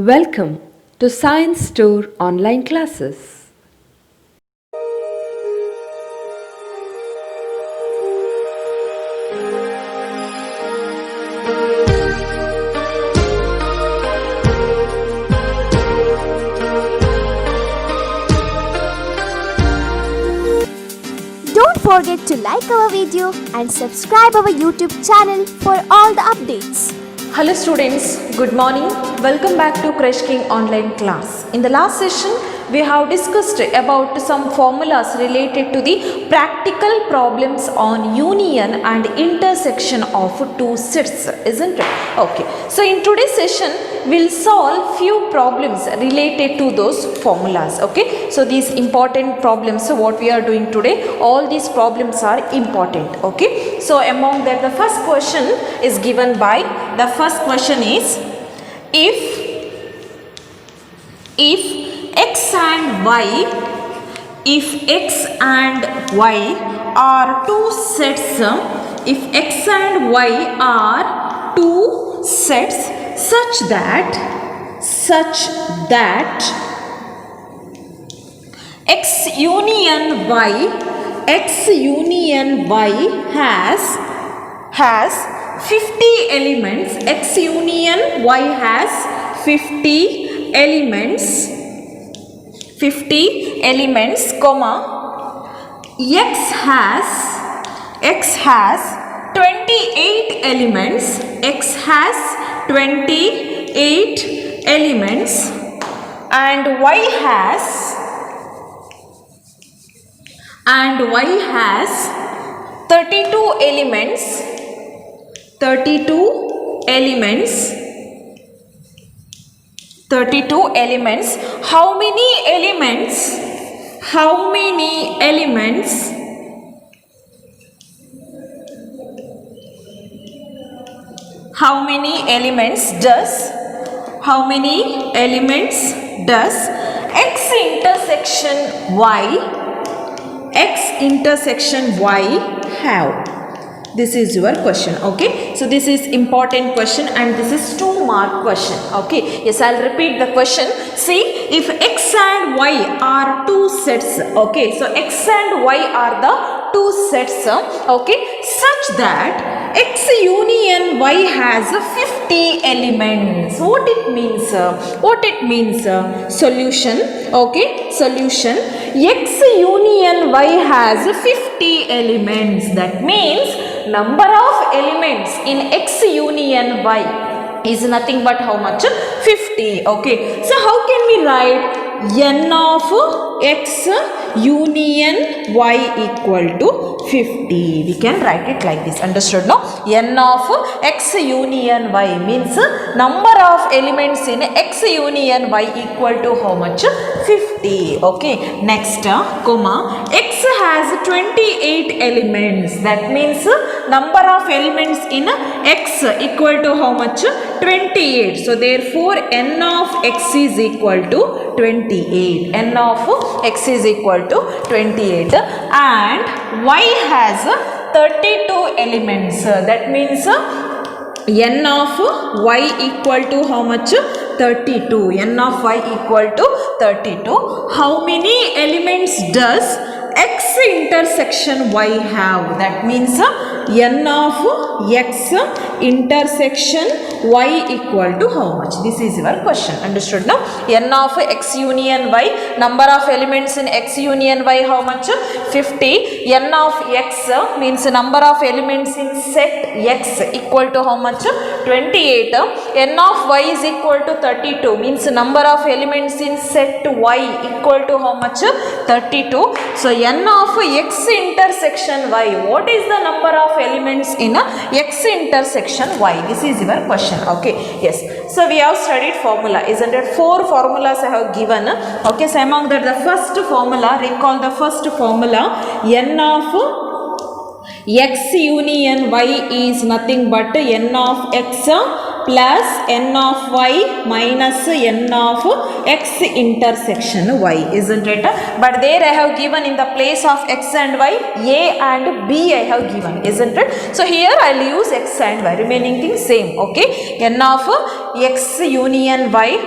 Welcome to Science Store online classes. Don't forget to like our video and subscribe our YouTube channel for all the updates. Hello students, good morning. Welcome back to Crash King online class. In the last session, we have discussed about some formulas related to the practical problems on union and intersection of two sets, isn't it? Okay. So in today's session, we'll solve few problems related to those formulas. Okay. So these important problems, so what we are doing today, all these problems are important. Okay. So among that, the first question is given by, the first question is, if x and y are two sets, if x and y are two sets such that x union y has 50 elements, x union y has 50 elements, comma, x has 28 elements, x has 28 elements, and y has 32 elements. How many elements does x intersection y have? This is your question. Okay, so this is important question and this is 2-mark question. Okay, yes, I'll repeat the question. See, if x and y are two sets, okay, so x and y are the two sets, okay, such that x union y has 50 elements. What it means? Solution. Okay, solution, x union y has 50 elements. That means number of elements in x union y is nothing but how much? 50. Okay, so how can we write n of x union y equal to 50? We can write it like this. Understood? No? N of x union y means number of elements in x union y equal to how much? 50. Okay. Next, comma, x has 28 elements. That means number of elements in x equal to how much? 28. So therefore n of x is equal to 28. N of x is equal to 28 and y has 32 elements. That means n of y equal to how much? 32. N of y equal to 32. How many elements does x intersection y have? That means n of x intersection y equal to how much? This is your question. Understood now? N of x union y, number of elements in x union y how much? 50. N of x means number of elements in set x equal to how much? 28. N of y is equal to 32 means number of elements in set y equal to how much? 32. So n of x intersection y, what is the number of elements in x intersection y? This is your question. Okay, yes. So we have studied formula, isn't it? 4 formulas I have given. Okay, so among that, the first formula, recall the first formula, n of x union y is nothing but n of x plus n of y minus n of x intersection y, isn't it? But there I have given in the place of x and y, a and b I have given, isn't it? So here I will use x and y, remaining thing same. Okay, n of x union y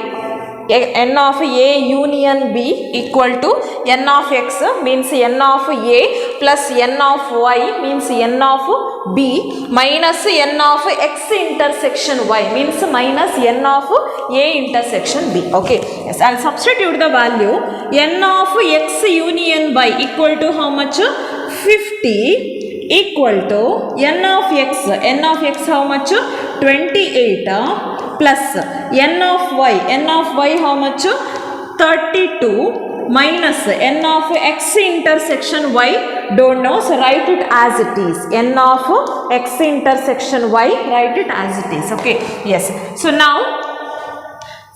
n of a union b equal to n of x means n of a plus n of y means n of b minus n of x intersection y means minus n of a intersection b. Okay, yes, I'll substitute the value n of x union y equal to how much? 50 equal to n of x how much? 28 plus n of y how much? 32 minus n of x intersection y, don't know, so write it as it is. N of x intersection y, write it as it is. Okay, yes, so now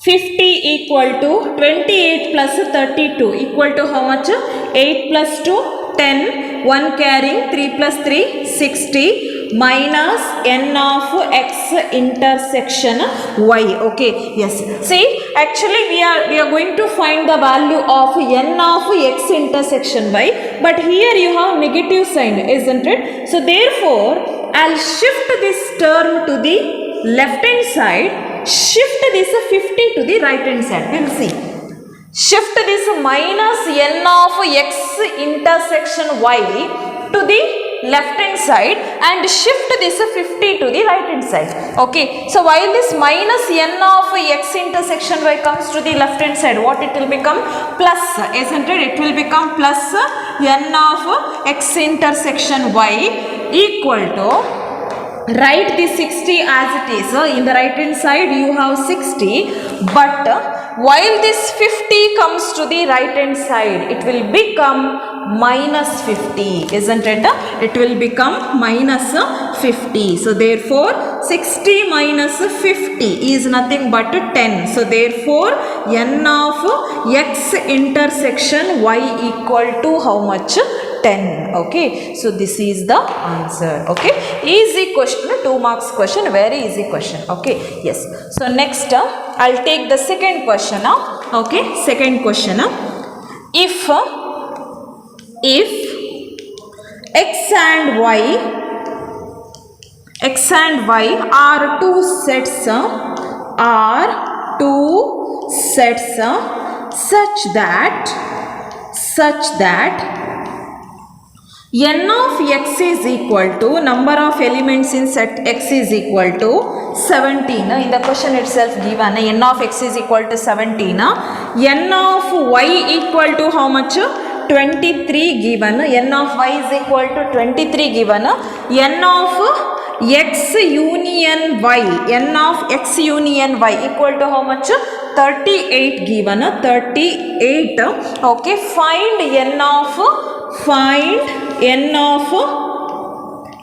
50 equal to 28 plus 32 equal to how much? 8 plus 2 10, 1 carrying 3 plus 3 60 minus n of x intersection y. Okay, yes, see, actually we are going to find the value of n of x intersection y, but here you have negative sign, isn't it? So therefore I'll shift this term to the left hand side, shift this 50 to the right hand side. We'll see. Shift this minus n of x intersection y to the left hand side and shift this 50 to the right hand side. Okay, so while this minus n of x intersection y comes to the left hand side, what it will become? Plus, isn't it? It will become plus n of x intersection y equal to, write the 60 as it is. In the right hand side you have 60, but while this 50 comes to the right hand side, it will become minus 50, isn't it? It will become minus 50. So therefore 60 minus 50 is nothing but 10. So therefore n of x intersection y equal to how much? 10. Okay, so this is the answer. Okay, easy question, 2 marks question, very easy question. Okay, yes, so next I'll take the second question. Okay, second question. If x and y are two sets such that n of x is equal to, number of elements in set x is equal to 17. In the question itself given n of x is equal to 17. N of y equal to how much? 23 given. N of y is equal to 23 given. N of x union y, n of x union y equal to how much? 38 given. 38. Okay, find n of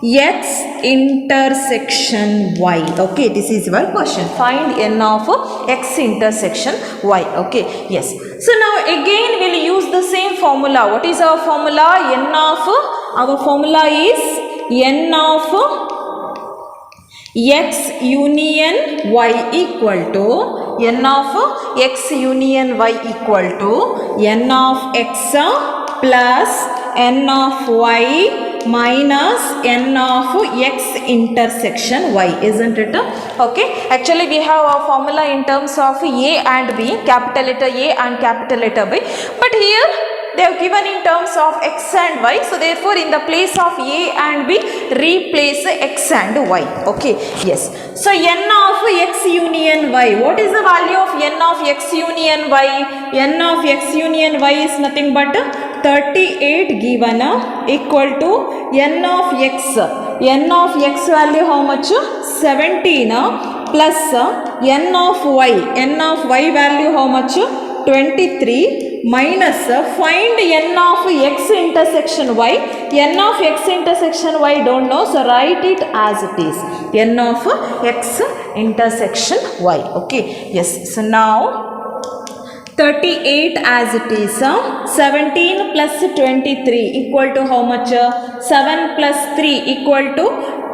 x intersection y. Okay, this is your question. Find n of x intersection y. Okay, yes. So now again we'll use the same formula. What is our formula? Our formula is n of x union y equal to n of x union y equal to n of x plus n of y minus n of x intersection y, isn't it? Okay, actually we have a formula in terms of a and b, capital letter A and capital letter B, but here they are given in terms of x and y, so therefore in the place of a and b replace x and y. Okay, yes, so n of x union y, what is the value of n of x union y? N of x union y is nothing but 38 given equal to n of x. N of x value how much? 17 plus n of y. N of y value how much? 23 minus find n of x intersection y. N of x intersection y don't know, so write it as it is. N of x intersection y. Okay, yes, so now 38 as it is. 17 plus 23 equal to how much? 7 plus 3 equal to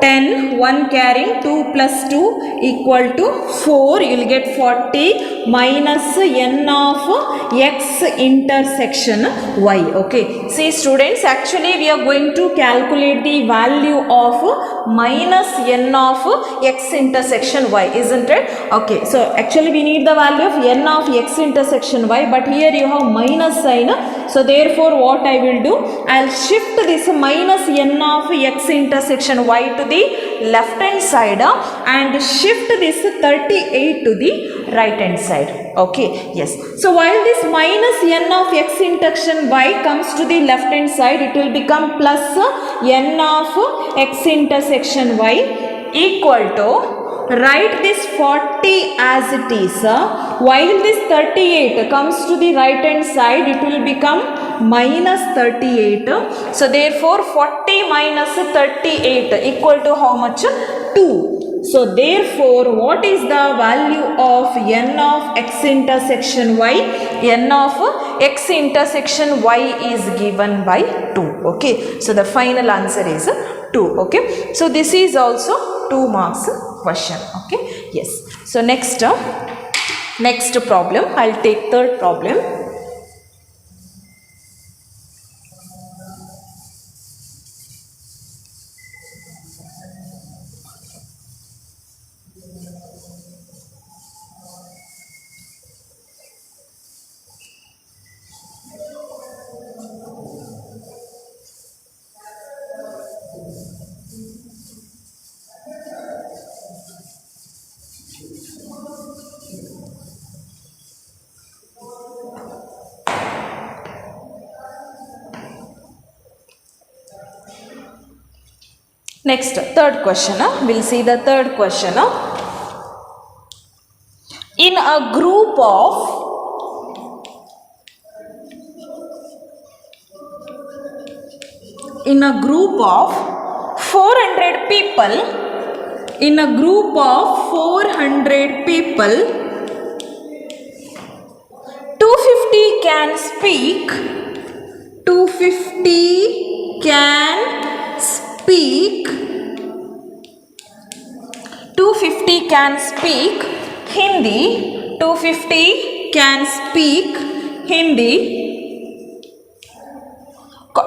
10, 1 carrying 2 plus 2 equal to 4. You will get 40 minus n of x intersection y. Okay. See students, actually we are going to calculate the value of minus n of x intersection y, isn't it? Okay. So actually we need the value of n of x intersection y, but here you have minus sign. So therefore what I will do, I will shift this minus n of x intersection y to the left hand side and shift this 38 to the right hand side. Okay, yes. So while this minus n of x intersection y comes to the left hand side, it will become plus n of x intersection y equal to, write this 40 as it is. While this 38 comes to the right hand side, it will become minus 38. So therefore 40 minus 38 equal to how much? 2. So therefore what is the value of n of x intersection y? N of x intersection y is given by 2. Okay. So the final answer is 2. Okay. So this is also 2 marks question. Okay. Yes. So next problem, I'll take third problem. Next, third question. We'll see the third question. In a group of 400 people, 250 can speak 250 can speak Hindi, 250 can speak Hindi,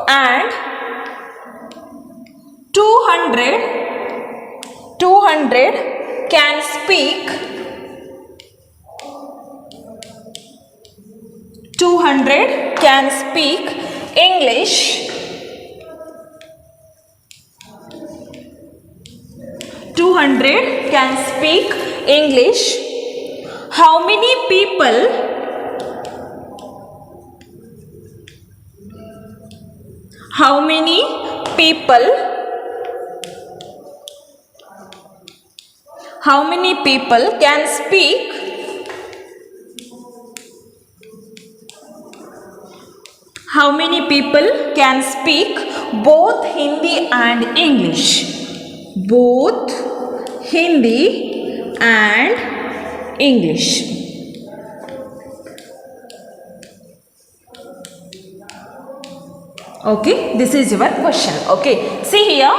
and 200 can speak 200 can speak English. 200 can speak English. How many people can speak both Hindi and English? Both Hindi and English. Okay, this is your question. Okay, see here,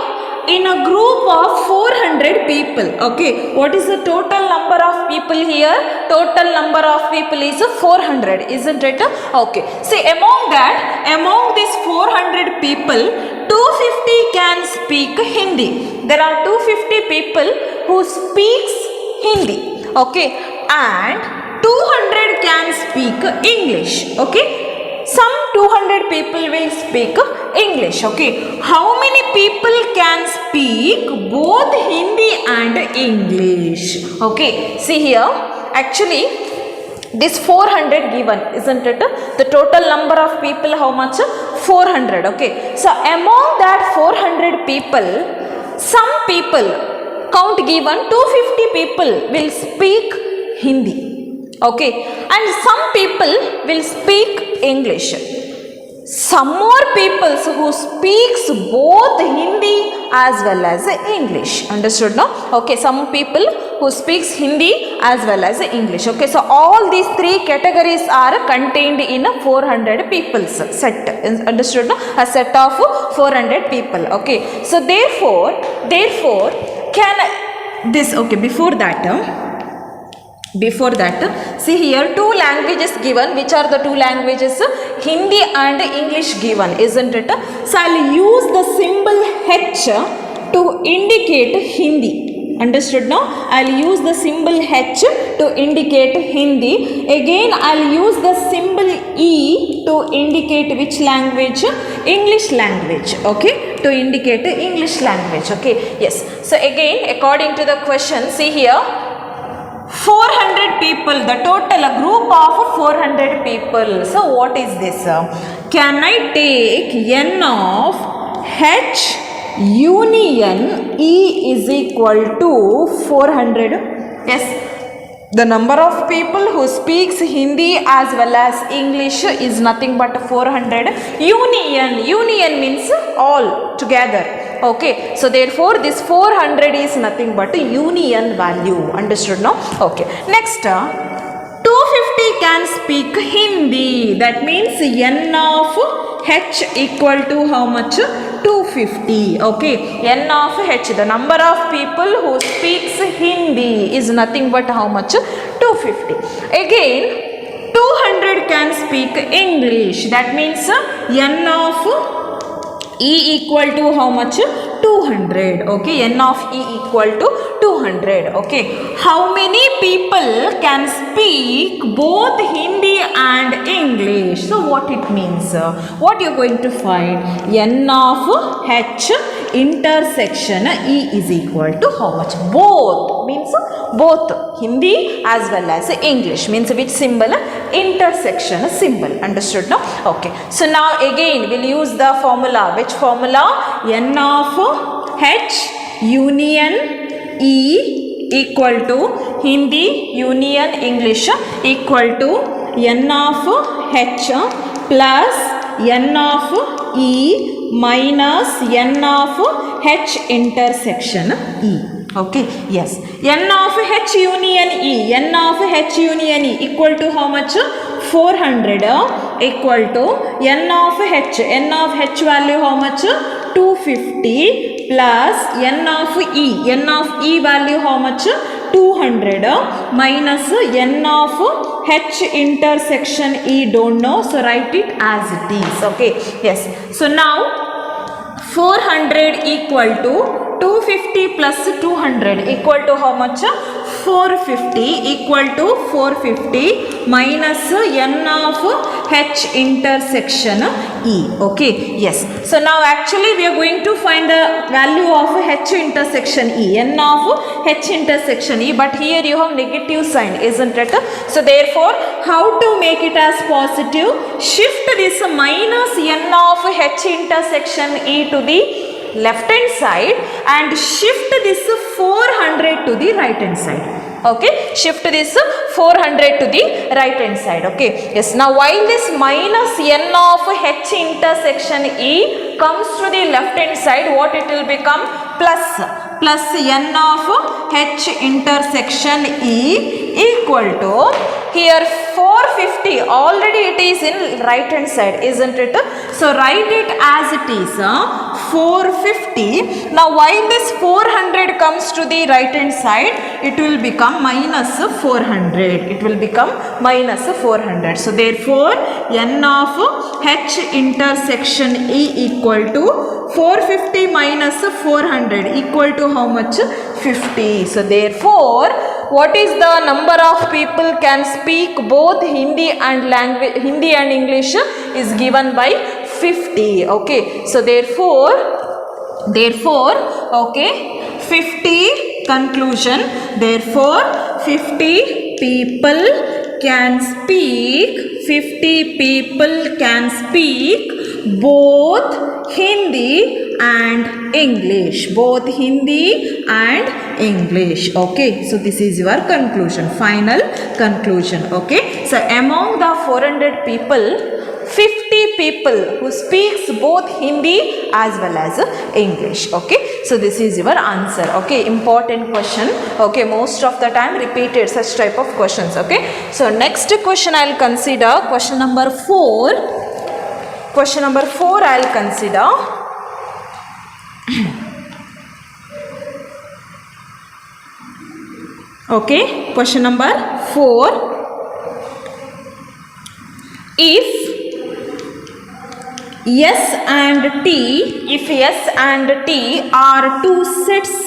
in a group of 400 people, okay, what is the total number of people here? Total number of people is 400, isn't it? Okay, see, among these 400 people, 250 can speak Hindi. There are 250 people who speaks Hindi, okay, and 200 can speak English, okay. Some 200 people will speak English, okay. How many people can speak both Hindi and English? Okay, see here, actually this 400 given, isn't it? The total number of people, how much? 400, okay. So among that 400 people, some people, count given, 250 people will speak Hindi, okay, and some people will speak English. some more people who speaks both Hindi as well as English. Understood now? Okay, some people who speaks Hindi as well as English. Okay, so all these three categories are contained in a 400 people's set. Understood now? A set of 400 people. Okay, so therefore can this, okay, before that, see here two languages given. Which are the two languages? Hindi and English given, isn't it? So I'll use the symbol H to indicate Hindi. Understood now? I'll use the symbol H to indicate Hindi. Again I'll use the symbol E to indicate which language? English language. Okay, to indicate English language. Okay, yes. So again, according to the question, see here, 400 people, the total, a group of 400 people. So what is this? Can I take n of H union E is equal to 400? Yes, the number of people who speaks Hindi as well as English is nothing but 400. Union means all together. Okay, so therefore this 400 is nothing but union value. Understood now? Okay, next 250 can speak Hindi. That means n of H equal to how much? 250. Okay, n of H, the number of people who speaks Hindi is nothing but how much? 250. Again 200 can speak English. That means n of E equal to how much? 200. Okay, n of E equal to 200. Okay, how many people can speak both Hindi and English? So what it means? What you're going to find? N of H intersection E is equal to how much? Both means both Hindi as well as English. Means which symbol? Intersection symbol. Understood now? Okay, so now again we'll use the formula. Which formula? N of H union E equal to Hindi union English equal to n of H plus n of E minus n of H intersection E. Okay, yes, n of H union E, n of H union E equal to how much? 400 equal to n of H value how much? 250 plus n of E value how much? 200 minus n of H intersection E don't know, so write it as it is. Okay, yes, so now 400 equal to 250 plus 200 equal to how much? 450 equal to 450 minus n of H intersection E. Okay, yes. So now actually we are going to find the value of H intersection E, n of H intersection E, but here you have negative sign, isn't it? So therefore, how to make it as positive? Shift this minus n of H intersection E to the left hand side and shift this 400 to the right hand side. Okay, shift this 400 to the right hand side. Okay, yes, now while this minus n of H intersection E comes to the left hand side, what it will become? Plus n of H intersection E equal to, here 450, already it is in right hand side, isn't it? So write it as it is, 450. Now while this 400 comes to the right hand side, it will become minus 400. It will become minus 400. So therefore, n of H intersection E equal to 450 minus 400 equal to how much? 50. So therefore, what is the number of people can speak both Hindi and English is given by 50. Okay, so therefore okay, 50 conclusion. Therefore 50 people can speak both Hindi and English. Okay, so this is your conclusion, final conclusion. Okay, so among the 400 people, 50 people who speaks both Hindi as well as English. Okay, so this is your answer. Okay, important question. Okay, most of the time repeated such type of questions. Okay, so next question I will consider question number 4. Question number 4 I will consider. Okay, question number 4. If S and T, if S and T are two sets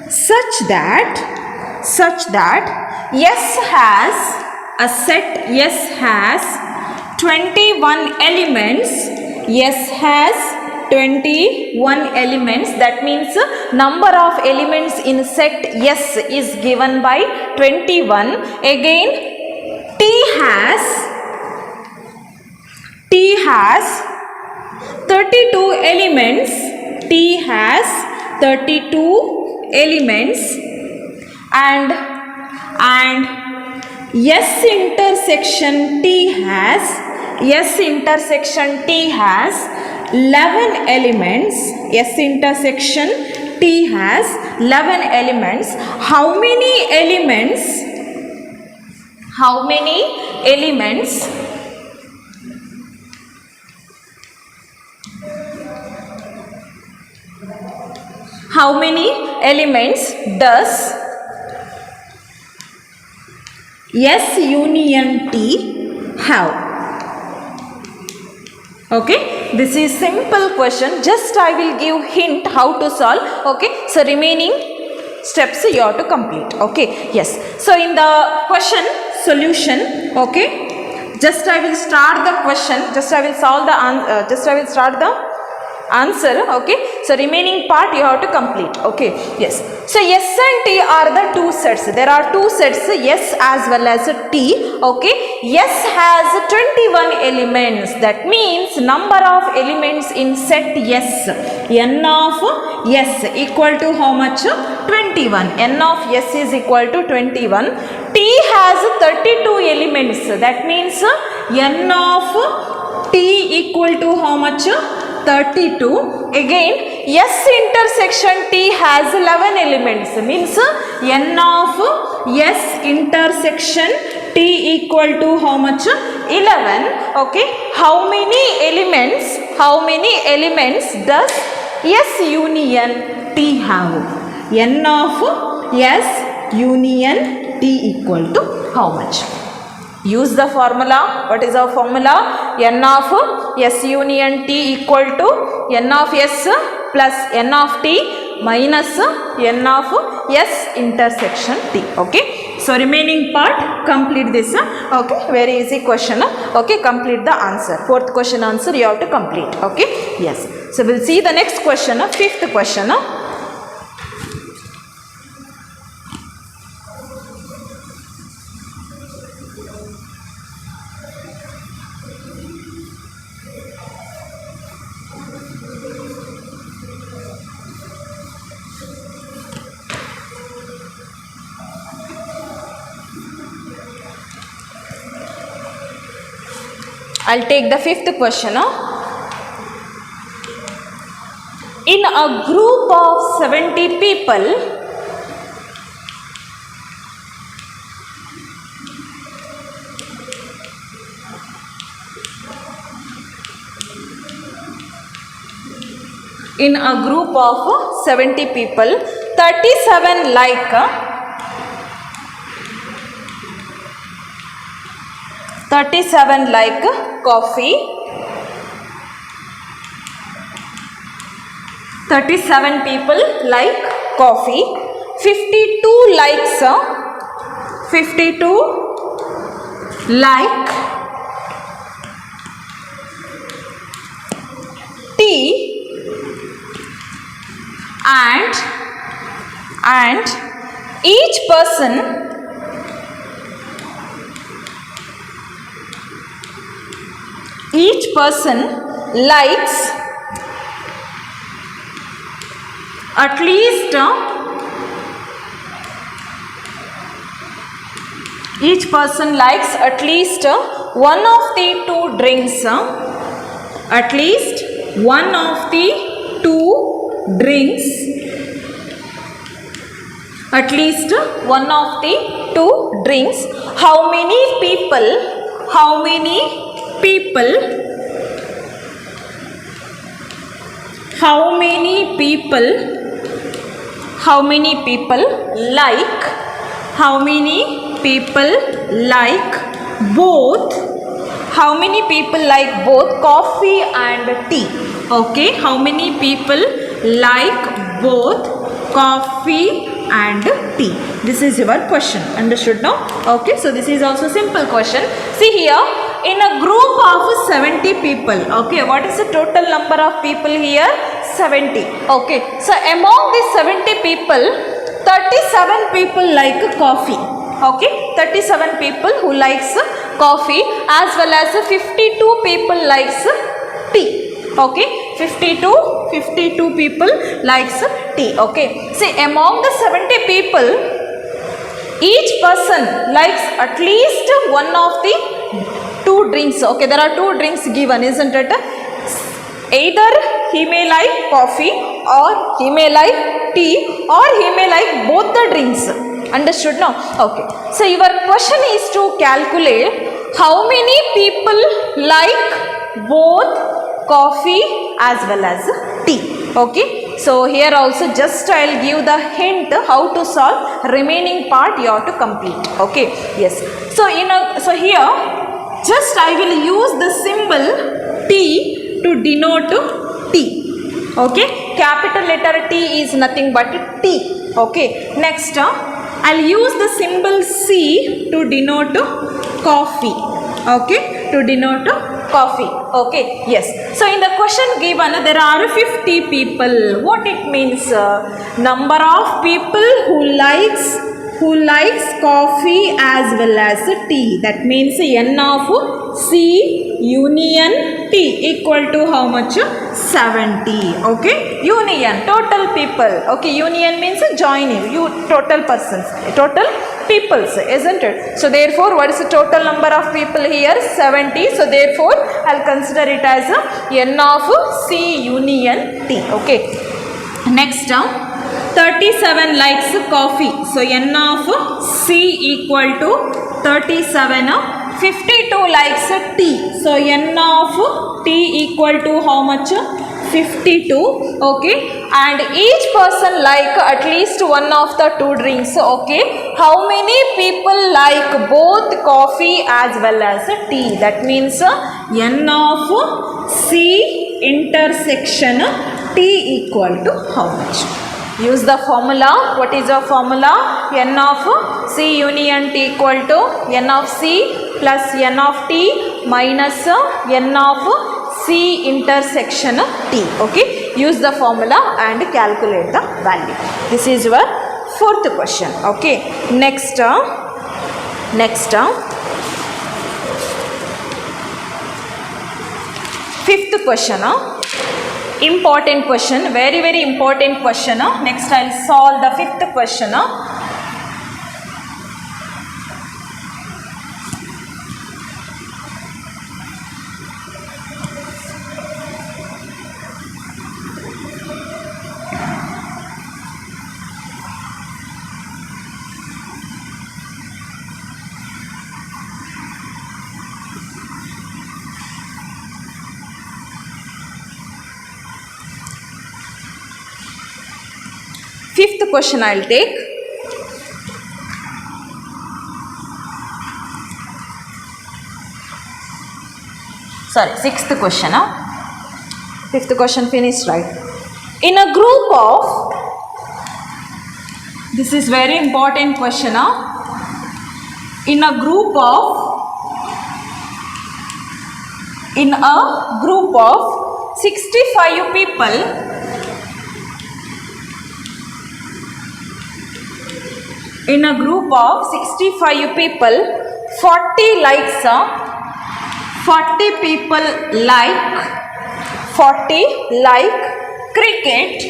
such that S has a set, S has 21 elements, S has 21 elements, that means number of elements in set S is given by 21. Again T has 32 elements, T has 32 elements, and S intersection T has 11 elements. S intersection T has 11 elements. How many elements How many elements does S union T have? Okay, this is simple question. Just I will give hint how to solve. Okay, so remaining steps you have to complete. Okay, yes. So in the question solution, okay, just I will start the question. Just I will start the answer. Okay, so remaining part you have to complete. Okay, yes. So S and T are the two sets. There are two sets, S as well as T. Okay, S has 21 elements. That means number of elements in set S, N of S equal to how much? 21. N of S is equal to 21. T has 32 elements. That means N of T equal to how much? 32. Again S intersection T has 11 elements, means N of S intersection T equal to how much? 11. Okay, how many elements does S union T have? N of S union T equal to how much? Use the formula. What is our formula? N of S union T equal to N of S plus N of T minus N of S intersection T. Okay, so remaining part complete this. Okay, very easy question. Okay, complete the answer. Fourth question answer you have to complete. Okay, yes. So we'll see the next question, fifth question. I'll take the fifth question. In a group of 70 people, in a group of 70 people, 37 like 37 like coffee, 37 people like coffee, 52 likes 52 like tea, and each person likes at least each person likes at least one of the two drinks. At least one of the two drinks. At least one of the two drinks. How many people like both coffee and tea? Okay, how many people like both coffee and tea? This is your question. Understood now? Okay, so this is also simple question. See here, in a group of 70 people, okay, what is the total number of people here? 70. Okay, so among these 70 people, 37 people like coffee. Okay, 37 people who likes coffee, as well as 52 people likes tea. Okay, 52 people likes tea. Okay, see, among the 70 people, each person likes at least one of the two drinks. Okay, there are two drinks given, isn't it? Either he may like coffee, or he may like tea, or he may like both the drinks. Understood now? Okay, so your question is to calculate how many people like both coffee as well as tea. Okay, so here also just I will give the hint how to solve. Remaining part you have to complete. Okay, yes, so here just I will use the symbol T to denote tea. Okay, capital letter T is nothing but T. Okay, next I'll use the symbol C to denote coffee. Okay, to denote coffee. Okay, yes, so in the question given there are 50 people. What it means? Number of people who likes coffee as well as tea. That means N of C union T equal to how much? 70. Okay, union, total people. Okay, union means joining, total persons, total peoples, isn't it? So therefore, what is the total number of people here? 70. So therefore, I'll consider it as N of C union T. Okay, next 37 likes coffee. So N of C equal to 37. 52 likes tea. So N of T equal to how much? 52. Okay, and each person like at least one of the two drinks. Okay, how many people like both coffee as well as tea? That means N of C intersection T equal to how much? Use the formula. What is your formula? N of C union T equal to N of C plus N of T minus N of C intersection T. Okay, use the formula and calculate the value. This is your fourth question. Okay, next fifth question. Important question, very very important question. Next I'll solve the fifth question. Fifth question I'll take. Sorry, sixth question. Fifth question finished, right? In a group of, this is very important question. In a group of 65 people, in a group of 65 people, 40 likes, 40 people like cricket,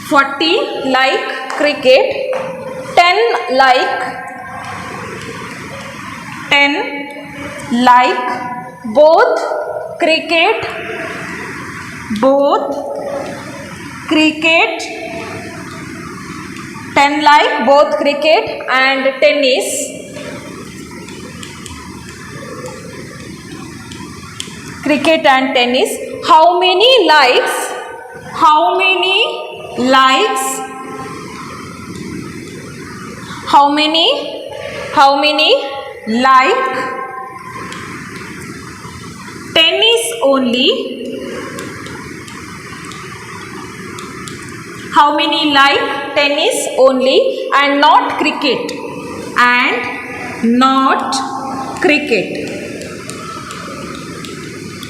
40 like cricket 10 like both cricket both cricket 10 like both cricket and tennis. Cricket and tennis. How many likes how many like tennis only? How many like tennis only and not cricket?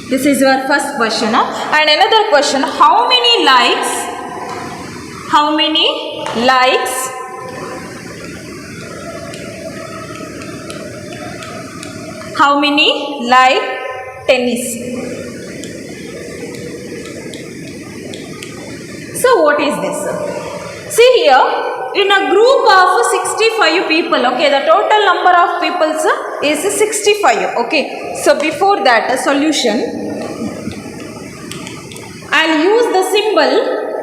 This is your first question. And another question, how many likes like tennis? So what is this? See here, in a group of 65 people, okay, the total number of people is 65, okay. So before that, a solution, I'll use the symbol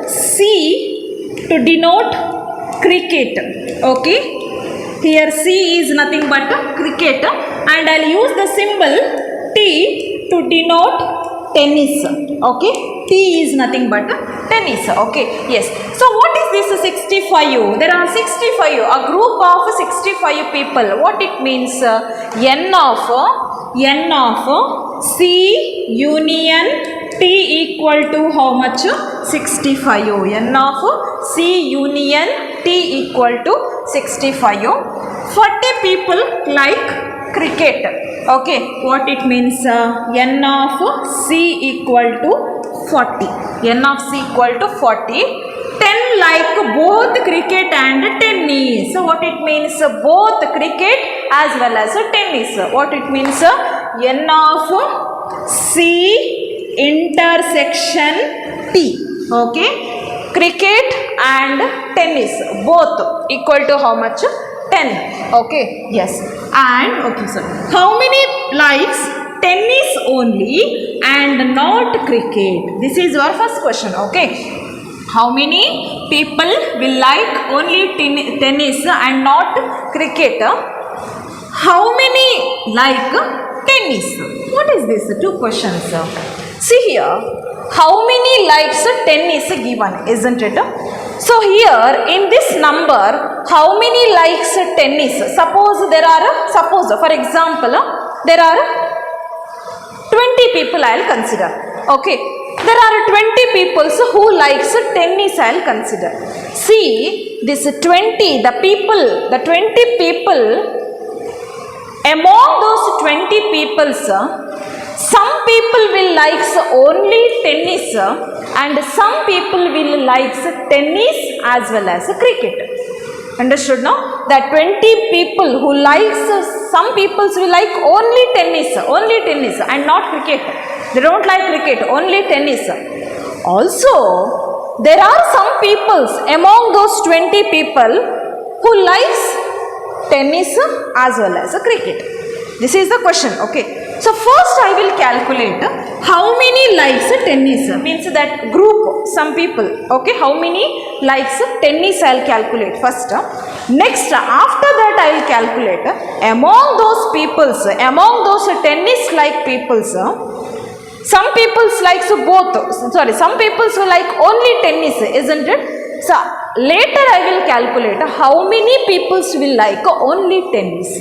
C to denote cricket, okay. Here C is nothing but cricket, and I'll use the symbol T to denote tennis, okay. T is nothing but tennis, okay. Yes. So what is this 65? There are 65, a group of 65 people. What it means? N of C union T equal to how much? 65. N of C union T equal to 65. 40 people like cricket. Okay, what it means? N of C equal to 40. N of C equal to 40. 10 like both cricket and tennis. So what it means? Both cricket as well as tennis. What it means? N of C intersection T. Okay. Cricket and tennis both equal to how much? 10. Okay. Yes. And okay, sir. How many likes tennis only and not cricket? This is your first question, okay. How many people will like only tennis and not cricket? How many like tennis? What is this? Two questions. See here, how many likes tennis given, isn't it? So here in this number, how many likes tennis? Suppose for example, there are 20 people I will consider. Okay. There are 20 people who likes tennis I will consider. See, this 20, the 20 people, among those 20 people, some people will likes only tennis and some people will likes tennis as well as cricket. Understood now? That 20 people who likes, some people will like only tennis and not cricket. They don't like cricket, only tennis. Also, there are some people among those 20 people who likes tennis as well as cricket. This is the question, okay. So first I will calculate how many likes tennis, means that group, some people, okay, how many likes tennis I will calculate first. Next, after that I will calculate among those peoples, among those tennis like peoples, some people's likes both, some people's like only tennis, isn't it? So later I will calculate how many people's will like only tennis.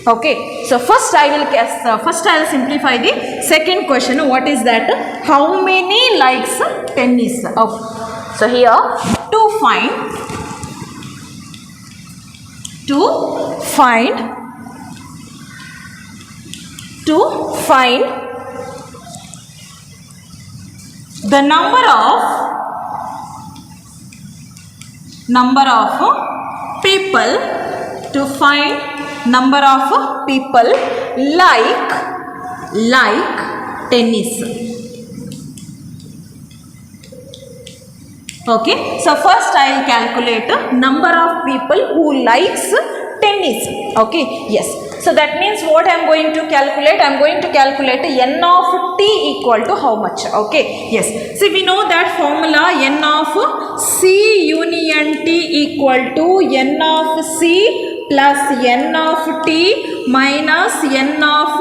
Okay, so first I will simplify the second question. What is that? How many likes tennis? Oh, so here to find the number of people, to find number of people like tennis. Okay, so first I will calculate number of people who likes tennis. Okay, yes. So that means what I am going to calculate? I am going to calculate n of t equal to how much? Okay, yes. See, we know that formula n of c union t equal to n of c plus n of t minus n of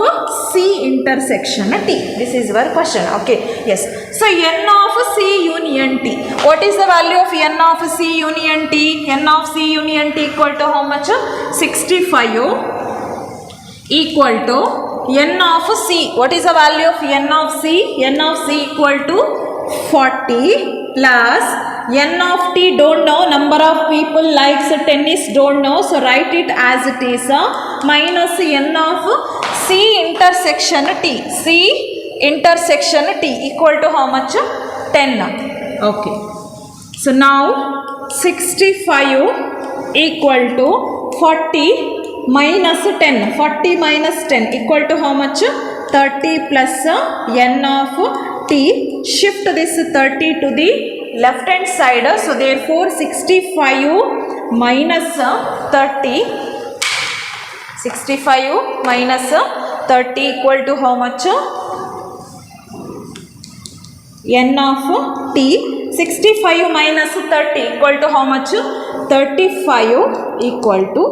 c intersection t. This is our question. Okay, yes. So n of c union t. What is the value of n of c union t? N of c union t equal to how much? 65 equal to n of c. What is the value of n of c? N of c equal to 40 plus n of t don't know, number of people likes tennis don't know, so write it as it is, minus n of c intersection t. C intersection t equal to how much? 10. Okay. So now 65 equal to 40 minus 10. 40 minus 10 equal to how much? 30 plus n of t. Shift this 30 to the left hand side. So therefore 65 minus 30. 65 minus 30 equal to how much? N of t. 65 minus 30 equal to how much? 35 equal to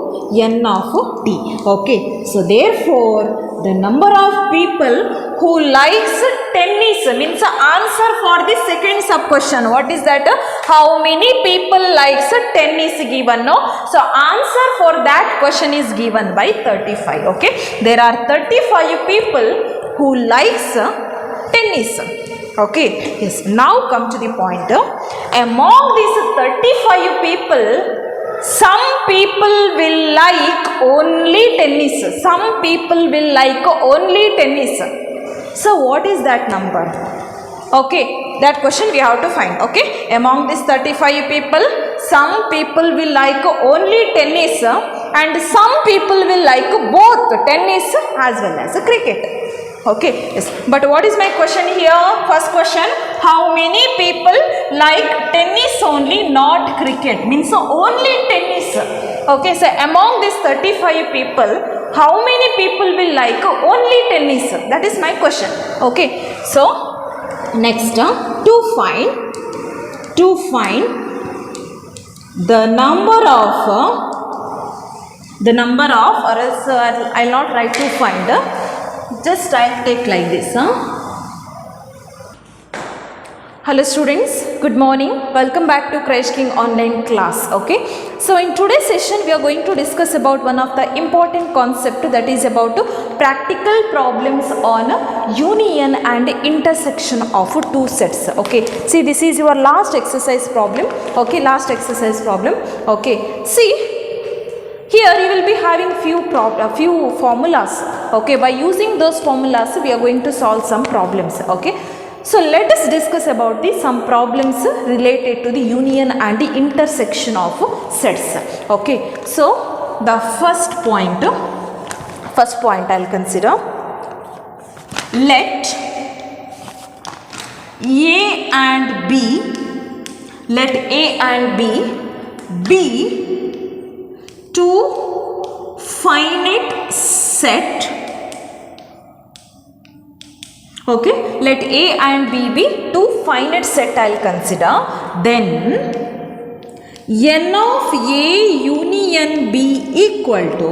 n of t. Okay. So therefore the number of people who likes tennis means the answer for the second sub question. What is that? How many people likes tennis given? No. So answer for that question is given by 35. Okay. There are 35 people who likes tennis. Okay, yes. Now come to the point. Among these 35 people, some people will like only tennis. Some people will like only tennis. So what is that number? Okay, that question we have to find. Okay, among these 35 people, some people will like only tennis and some people will like both tennis as well as cricket. Okay, yes. But what is my question here? First question, how many people like tennis only, not cricket? Means only tennis. Okay, so among these 35 people, how many people will like only tennis? That is my question. Okay, so next to find the number of, or else I'll not write to find. Just I'll take like this. Hello students, good morning. Welcome back to Crash King online class. Okay, so in today's session we are going to discuss about one of the important concept, that is about practical problems on union and intersection of two sets. Okay, see, this is your last exercise problem. Okay, last exercise problem. Okay, see, here you will be having few formulas. Okay, by using those formulas we are going to solve some problems. Okay, so let us discuss about some problems related to the union and the intersection of sets. Okay, so the first point I'll consider. Let A and B be two finite set. Okay, let A and B be two finite set I'll consider. Then n of A union B equal to,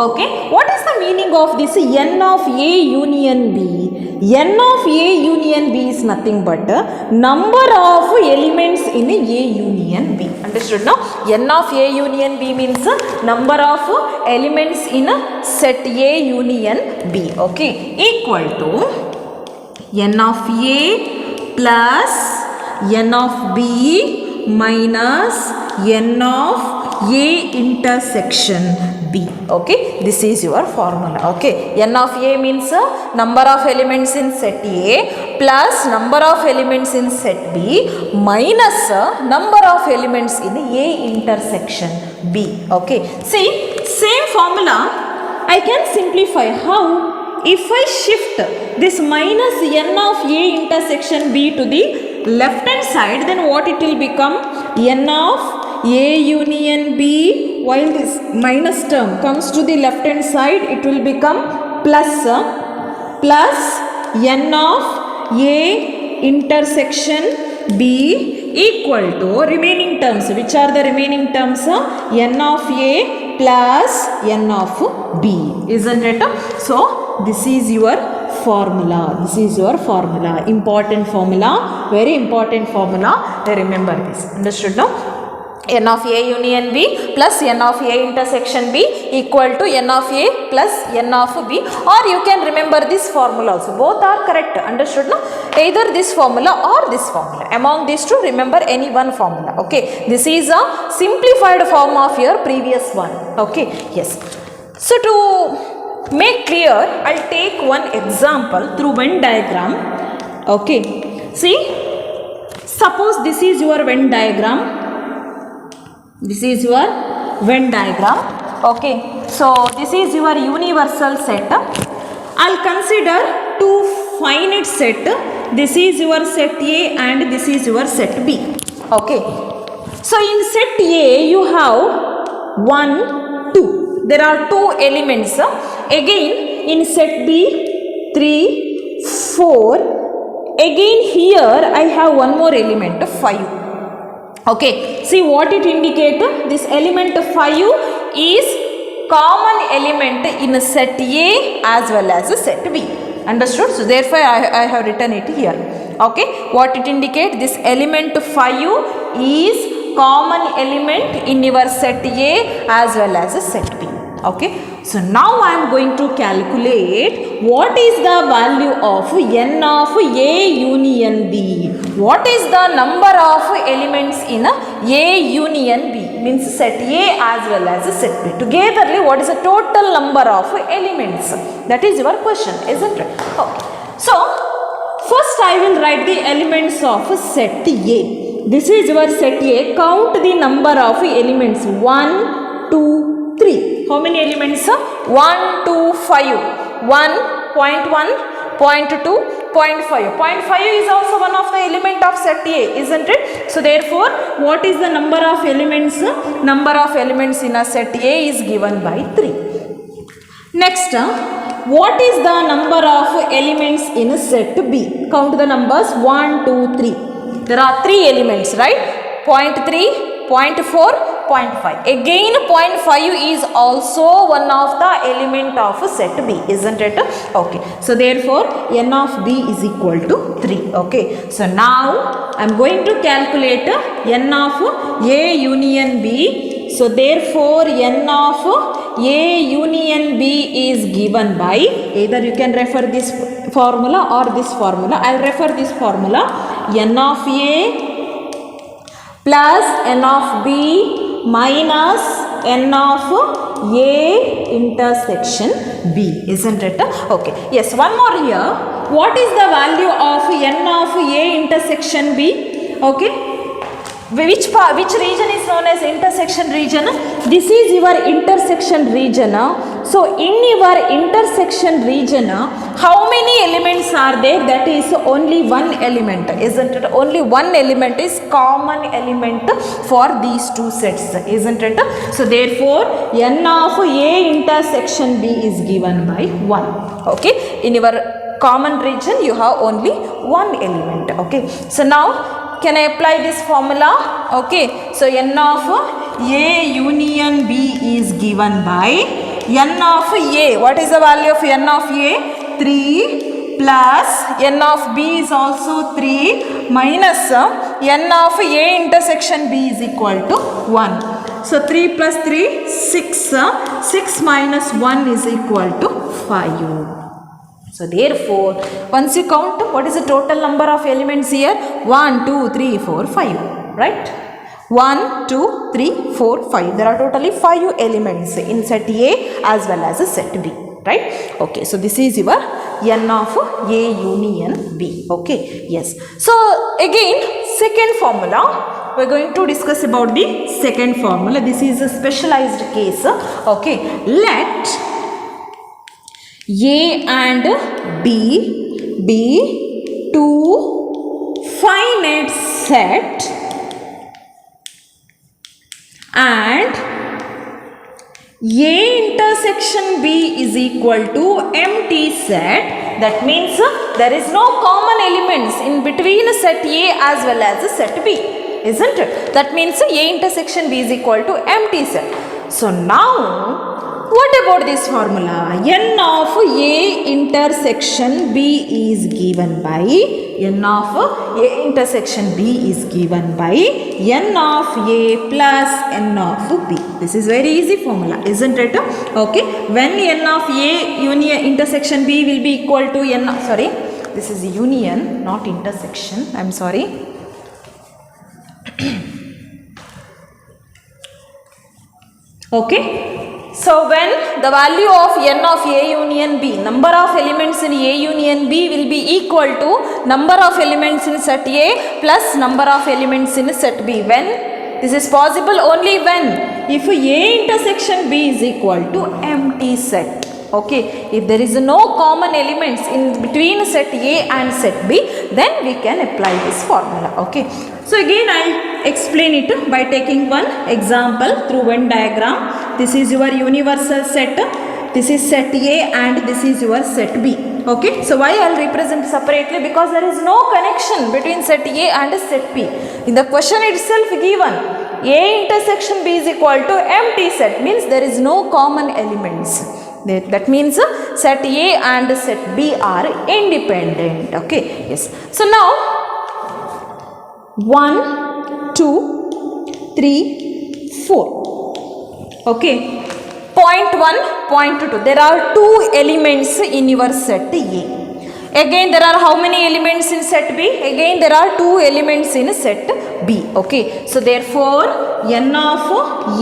okay, what is the meaning of this n of A union B? N of A union B is nothing but number of elements in A union B. Understood now? N of A union B means number of elements in set A union B. Okay, equal to n of A plus n of B minus n of A intersection B. Okay, this is your formula. Okay, n of A means number of elements in set A plus number of elements in set B minus number of elements in A intersection B. Okay, see, same formula I can simplify. How? If I shift this minus n of A intersection B to the left hand side, then what it will become? N of A union B. While this minus term comes to the left hand side, it will become plus N of A intersection B equal to remaining terms. Which are the remaining terms? N of A plus N of B, isn't it? So this is your formula. This is your formula. Important formula. Very important formula. Remember this. Understood now? N of A union B plus N of A intersection B equal to N of A plus N of B, or you can remember this formula also. Both are correct. Understood now? Either this formula or this formula. Among these two, remember any one formula. Okay. This is a simplified form of your previous one. Okay. Yes. So to make clear, I'll take one example through Venn diagram. Okay. See, suppose this is your Venn diagram. This is your Venn diagram. Okay. So this is your universal set. I'll consider two finite set. This is your set A and this is your set B. Okay. So in set A you have 1, 2. There are two elements. Again in set B 3, 4. Again here I have one more element 5. Okay, see what it indicates? This element 5 is common element in set A as well as set B. Understood? So therefore I have written it here. Okay, what it indicates? This element 5 is common element in your set A as well as set B. Okay, so now I am going to calculate what is the value of N of A union B. What is the number of elements in A union B? Means set A as well as set B. Togetherly, what is the total number of elements? That is your question, isn't it? Okay. So, first I will write the elements of set A. This is your set A. Count the number of elements. 1, 2, 3. How many elements? 1, 2, 5. 1, 0.1, 0.2, 0.5. 0.5 is also one of the element of set A, isn't it? So therefore, what is the number of elements? Number of elements in a set A is given by 3. Next, what is the number of elements in a set B? Count the numbers 1, 2, 3. There are 3 elements, right? 0.3, 0.4, 0.5. Again 0.5 is also one of the element of set B, isn't it? Okay. So therefore N of B is equal to 3. Okay. So now I am going to calculate N of A union B. So therefore N of A union B is given by, either you can refer this formula or this formula. I will refer this formula. N of A plus N of B minus N of A intersection B, isn't it? Okay. Yes, one more here. What is the value of N of A intersection B? Okay. Which region is known as intersection region? This is your intersection region. So in your intersection region, how many elements are there? That is only one element, isn't it? Only one element is common element for these two sets, isn't it? So therefore N of A intersection B is given by 1. Okay. In your common region you have only one element. Okay. So now can I apply this formula? Okay. So N of A union B is given by N of A. What is the value of N of A? 3 plus N of B is also 3 minus N of A intersection B is equal to 1. So 3 plus 3, 6. 6 minus 1 is equal to 5. So therefore, once you count, what is the total number of elements here? 1, 2, 3, 4, 5. Right? 1, 2, 3, 4, 5. There are totally 5 elements in set A as well as set B. Right? Okay. So this is your N of A union B. Okay. Yes. So again, second formula. We are going to discuss about the second formula. This is a specialized case. Okay. Let A and B be two finite finite set and A intersection B is equal to empty set, that means there is no common elements in between set A as well as set B, isn't it? That means A intersection B is equal to empty set. So now what about this formula? N of A intersection B is given by N of A intersection B is given by N of A plus N of B. This is very easy formula, isn't it? Okay, when N of A union intersection B will be equal to N of, sorry, this is union, not intersection, I am sorry. Okay. So when the value of N of A union B, number of elements in A union B will be equal to number of elements in set A plus number of elements in set B. When? This is possible only when? If A intersection B is equal to empty set. Okay, if there is no common elements in between set A and set B, then we can apply this formula. Okay, so again I'll explain it by taking one example through Venn diagram. This is your universal set, this is set A and this is your set B. Okay, so why I'll represent separately? Because there is no connection between set A and set B. In the question itself given, A intersection B is equal to empty set, means there is no common elements. That means set A and set B are independent. Okay, yes. So now 1, 2, 3, 4. Okay, point 1, point 2. There are 2 elements in your set A. Again there are how many elements in set B? Again there are 2 elements in set B. Okay, so therefore N of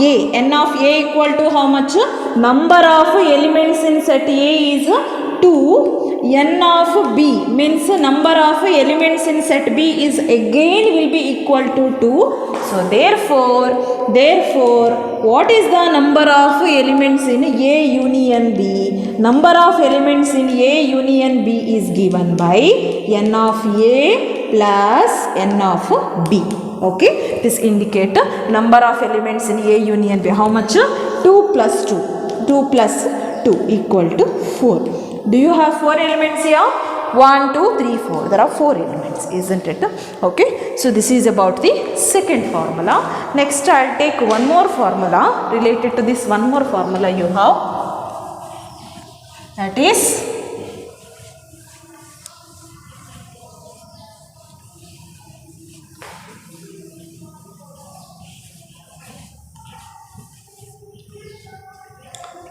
A equal to how much? Number of elements in set A is 2. N of B means number of elements in set B is again will be equal to 2. So therefore what is the number of elements in A union B? Number of elements in A union B is given by N of A plus N of B. Okay, this indicate number of elements in A union B. How much? 2 plus 2. 2 plus 2 equal to 4. Do you have 4 elements here? 1, 2, 3, 4. There are 4 elements, isn't it? Okay, so this is about the second formula. Next I'll take one more formula related to this. One more formula you have, that is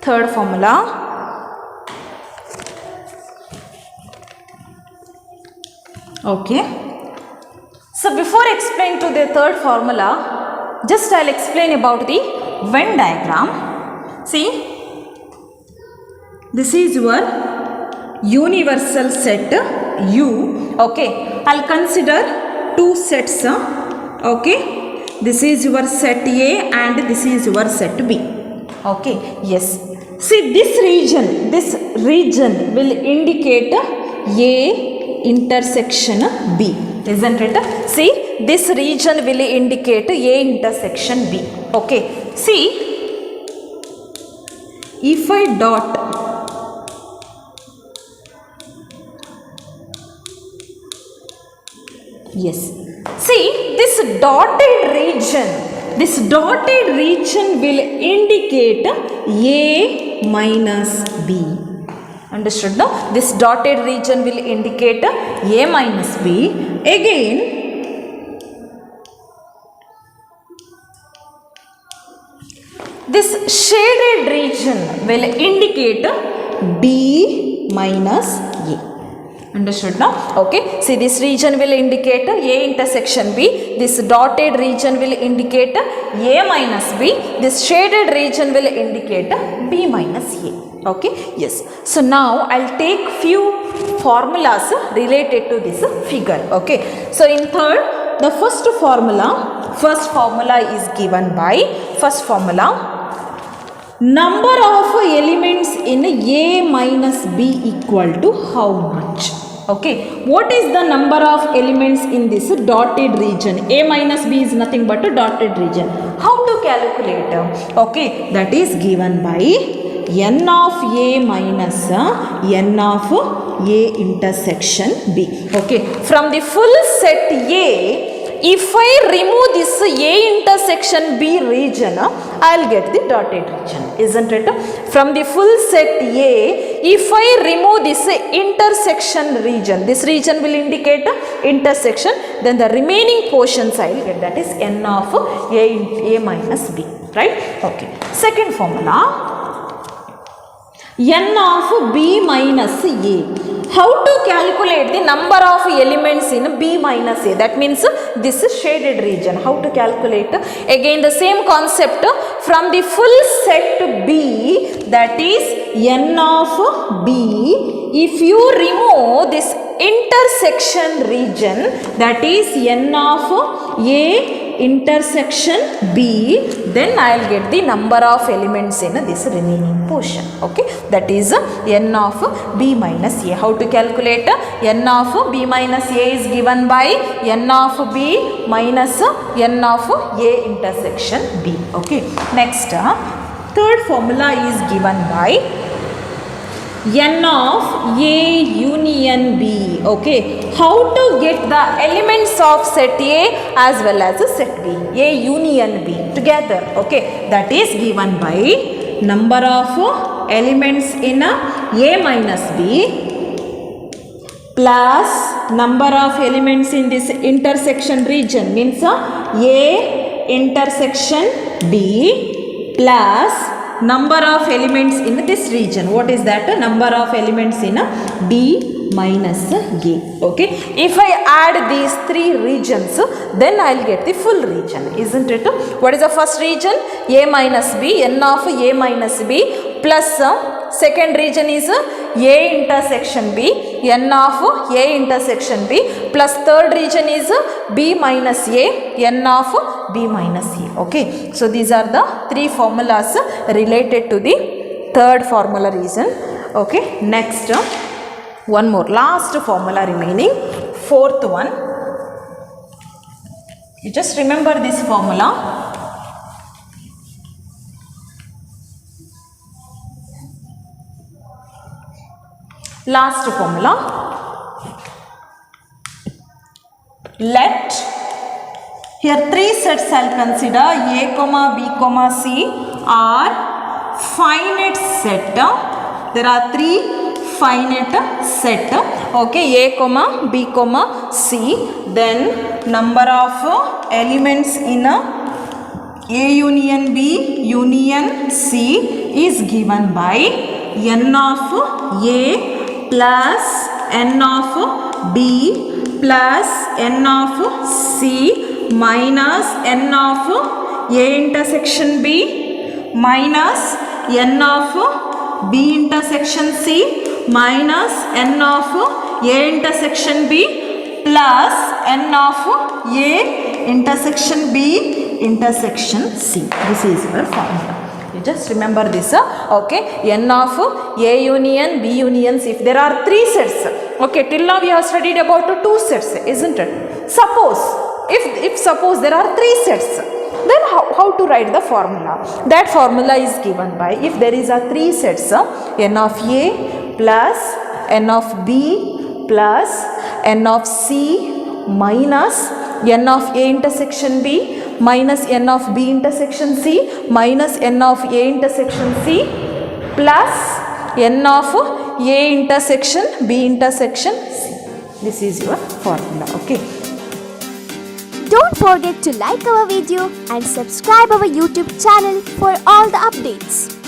third formula. Okay, so before explaining to the third formula, just I'll explain about the Venn diagram. See, this is your universal set U. Okay, I'll consider 2 sets. Okay, this is your set A and this is your set B. Okay, yes. See, this region will indicate A intersection B, isn't it? See, this region will indicate A intersection B. Okay, see, if I dot yes, see this dotted region will indicate A minus B. Understood now? This dotted region will indicate A minus B. Again, this shaded region will indicate B minus A. Understood now? Okay. See, this region will indicate A intersection B. This dotted region will indicate A minus B. This shaded region will indicate B minus A. Okay. Yes. So now I'll take few formulas related to this figure. Okay. So in third, the first formula is given by number of elements in A minus B equal to how much? Okay, what is the number of elements in this dotted region? A minus B is nothing but a dotted region. How to calculate? Okay, that is given by n of A minus n of A intersection B. Okay, from the full set A, if I remove this A intersection B region, I will get the dotted region, isn't it? From the full set A, if I remove this intersection region, this region will indicate intersection, then the remaining portions I will get, that is n of A minus B, right? Okay, second formula, n of B minus A. How to calculate the number of elements in B minus A? That means this is shaded region. How to calculate? Again the same concept, from the full set B, that is n of B, if you remove this intersection region, that is n of A intersection B, then I will get the number of elements in this remaining portion. Okay, that is n of B minus A. How to calculate? N of B minus A is given by n of B minus n of A intersection B. Okay, next third formula is given by n of A union B. Okay, how to get the elements of set A as well as set B? A union B together. Okay, that is given by number of elements in A minus B plus number of elements in this intersection region, means A intersection B plus number of elements in this region. What is that? Number of elements in B minus A. Okay, if I add these three regions, then I will get the full region, isn't it? What is the first region? A minus B, n of A minus B, plus second region is A intersection B, n of A intersection B, plus third region is B minus A, n of B minus A. Okay, so these are the three formulas related to the third formula reason. Okay, next one more last formula remaining, fourth one. You just remember this formula. Last formula, let, here three sets I'll consider, A comma B comma C are finite set. There are three finite set. Okay, A comma B comma C. Then number of elements in A union B union C is given by n of A plus n of B plus n of C minus n of A intersection B minus n of B intersection C minus n of A intersection B plus n of A intersection B intersection C. This is your formula. You just remember this. Okay, n of A union B unions, if there are three sets. Okay, till now we have studied about two sets, isn't it? Suppose if suppose there are three sets, then how to write the formula? That formula is given by, if there is a three sets, n of A plus n of B plus n of C minus n of A intersection B minus n of B intersection C minus n of A intersection C plus n of A intersection B intersection C. This is your formula. Okay. Don't forget to like our video and subscribe our YouTube channel for all the updates.